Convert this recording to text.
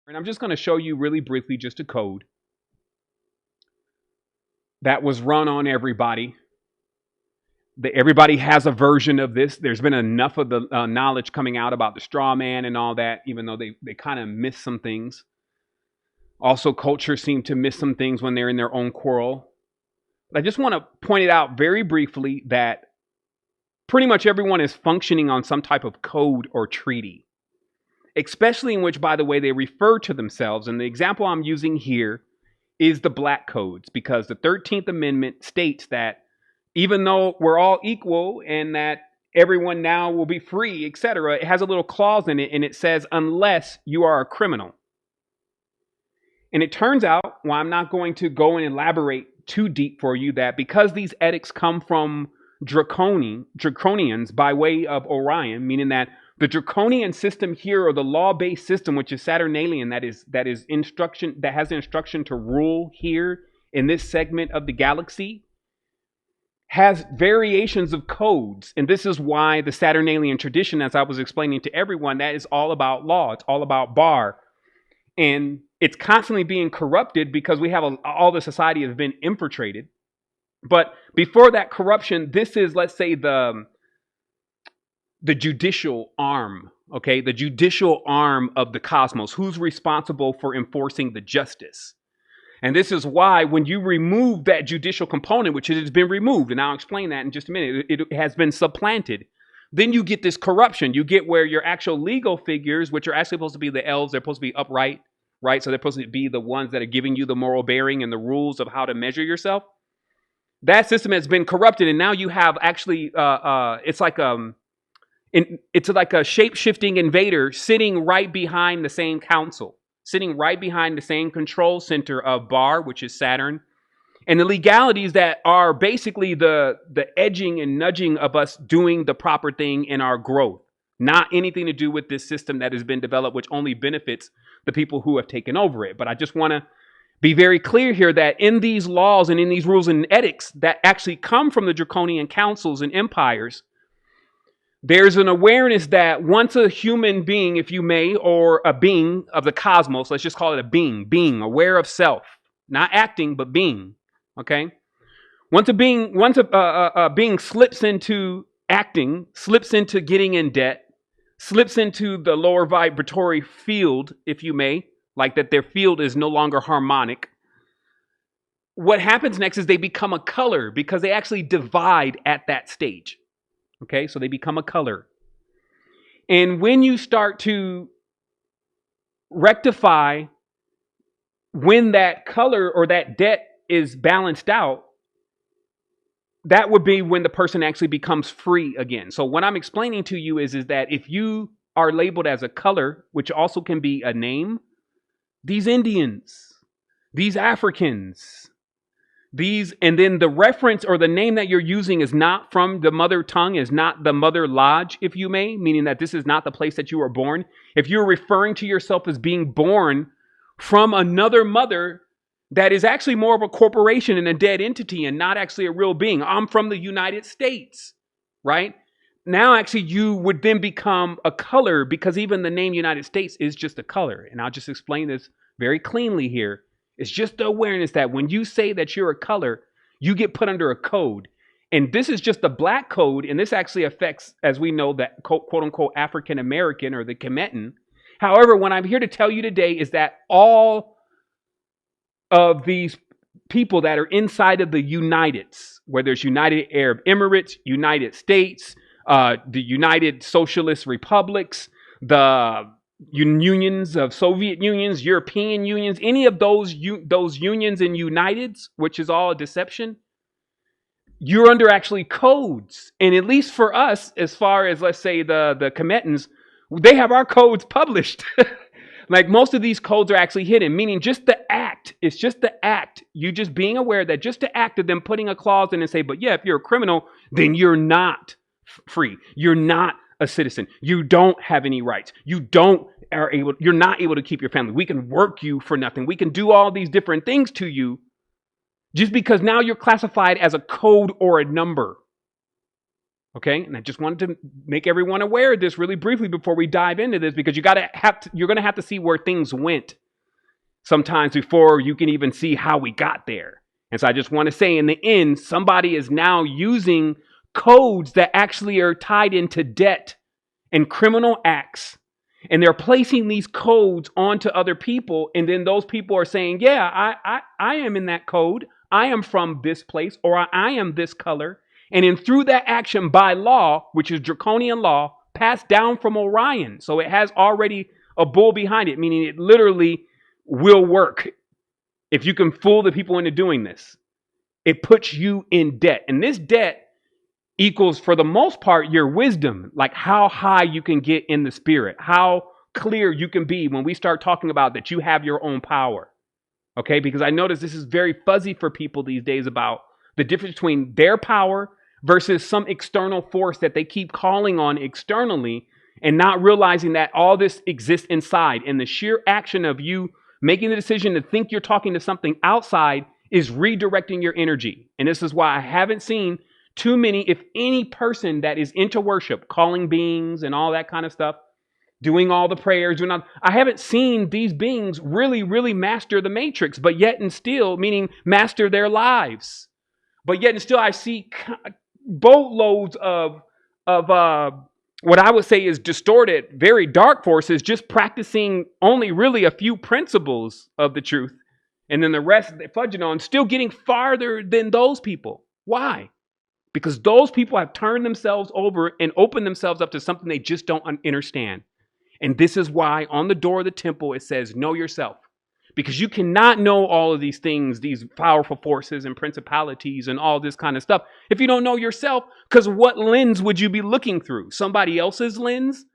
And I'm just going to show you really briefly just a code that was run on everybody. Everybody has a version of this. There's been enough of the knowledge coming out about the straw man and all that, even though they kind of miss some things. Also, culture seem to miss some things when they're in their own quarrel. I just want to point it out very briefly that pretty much everyone is functioning on some type of code or treaty, especially in which, by the way, they refer to themselves. And the example I'm using here is the Black Codes, because the 13th Amendment states that even though we're all equal and that everyone now will be free, etc., it has a little clause in it, and it says, unless you are a criminal. And it turns out, well, I'm not going to go and elaborate too deep for you, that because these edicts come from draconians by way of Orion, meaning that the draconian system here, or the law-based system, which is Saturnalian, that has the instruction to rule here in this segment of the galaxy, has variations of codes. And this is why the Saturnalian tradition, as I was explaining to everyone, that is all about law. It's all about bar. And it's constantly being corrupted because we have all the society has been infiltrated. But before that corruption, this is, let's say, the judicial arm, okay? The judicial arm of the cosmos. Who's responsible for enforcing the justice? And this is why when you remove that judicial component, which has been removed, and I'll explain that in just a minute, it has been supplanted. Then you get this corruption. You get where your actual legal figures, which are actually supposed to be the elves, they're supposed to be upright, right? So they're supposed to be the ones that are giving you the moral bearing and the rules of how to measure yourself. That system has been corrupted, and now you have actually, it's like a shape-shifting invader sitting right behind the same council, sitting right behind the same control center of Bar, which is Saturn, and the legalities that are basically the edging and nudging of us doing the proper thing in our growth. Not anything to do with this system that has been developed, which only benefits the people who have taken over it. But I just want to be very clear here that in these laws and in these rules and edicts that actually come from the draconian councils and empires, there's an awareness that once a human being, if you may, or a being of the cosmos, let's just call it a being aware of self, not acting, but being, okay? Once a being slips into acting, slips into getting in debt, slips into the lower vibratory field, if you may, like that their field is no longer harmonic, what happens next is they become a color because they actually divide at that stage. Okay, so they become a color. And when you start to rectify when that color or that debt is balanced out, that would be when the person actually becomes free again. So what I'm explaining to you is that if you are labeled as a color, which also can be a name, these Indians, these Africans, and then the reference or the name that you're using is not from the mother tongue, is not the mother lodge, if you may, meaning that this is not the place that you were born. If you're referring to yourself as being born from another mother that is actually more of a corporation and a dead entity and not actually a real being. I'm from the United States, right? Now, actually, you would then become a color because even the name United States is just a color. And I'll just explain this very cleanly here. It's just the awareness that when you say that you're a color, you get put under a code. And this is just the Black code. And this actually affects, as we know, that quote unquote African American or the Kemetan. However, what I'm here to tell you today is that all of these people that are inside of the Uniteds, whether it's United Arab Emirates, United States, the United Socialist Republics, the unions of Soviet unions, European unions, any of those unions and Uniteds, which is all a deception, you're under actually codes. And at least for us, as far as, let's say, the Kemetans, they have our codes published. Like most of these codes are actually hidden, meaning just the act. It's just the act. You just being aware that just the act of them putting a clause in and say, but yeah, if you're a criminal, then you're not free. You're not a citizen. You don't have any rights. You're not able to keep your family. We can work you for nothing. We can do all these different things to you just because now you're classified as a code or a number. Okay, and I just wanted to make everyone aware of this really briefly before we dive into this, because you're gonna have to see where things went sometimes before you can even see how we got there. And so I just want to say, in the end, somebody is now using codes that actually are tied into debt and criminal acts, and they're placing these codes onto other people, and then those people are saying, yeah, I am in that code, I am from this place, or I am this color. And then through that action by law, which is draconian law, passed down from Orion, so it has already a bull behind it, meaning it literally will work. If you can fool the people into doing this, it puts you in debt. And this debt equals, for the most part, your wisdom, like how high you can get in the spirit, how clear you can be when we start talking about that you have your own power. Okay, because I notice this is very fuzzy for people these days about the difference between their power versus some external force that they keep calling on externally, and not realizing that all this exists inside. And the sheer action of you making the decision to think you're talking to something outside is redirecting your energy. And this is why I haven't seen too many, if any person that is into worship, calling beings and all that kind of stuff, doing all the prayers, I haven't seen these beings really master the matrix, but yet and still, meaning master their lives. But yet and still, I see boatloads of what I would say is distorted, very dark forces, just practicing only really a few principles of the truth. And then the rest, they fudge it on, still getting farther than those people. Why? Because those people have turned themselves over and opened themselves up to something they just don't understand. And this is why on the door of the temple, it says, know yourself. Because you cannot know all of these things, these powerful forces and principalities and all this kind of stuff, if you don't know yourself. Because what lens would you be looking through? Somebody else's lens?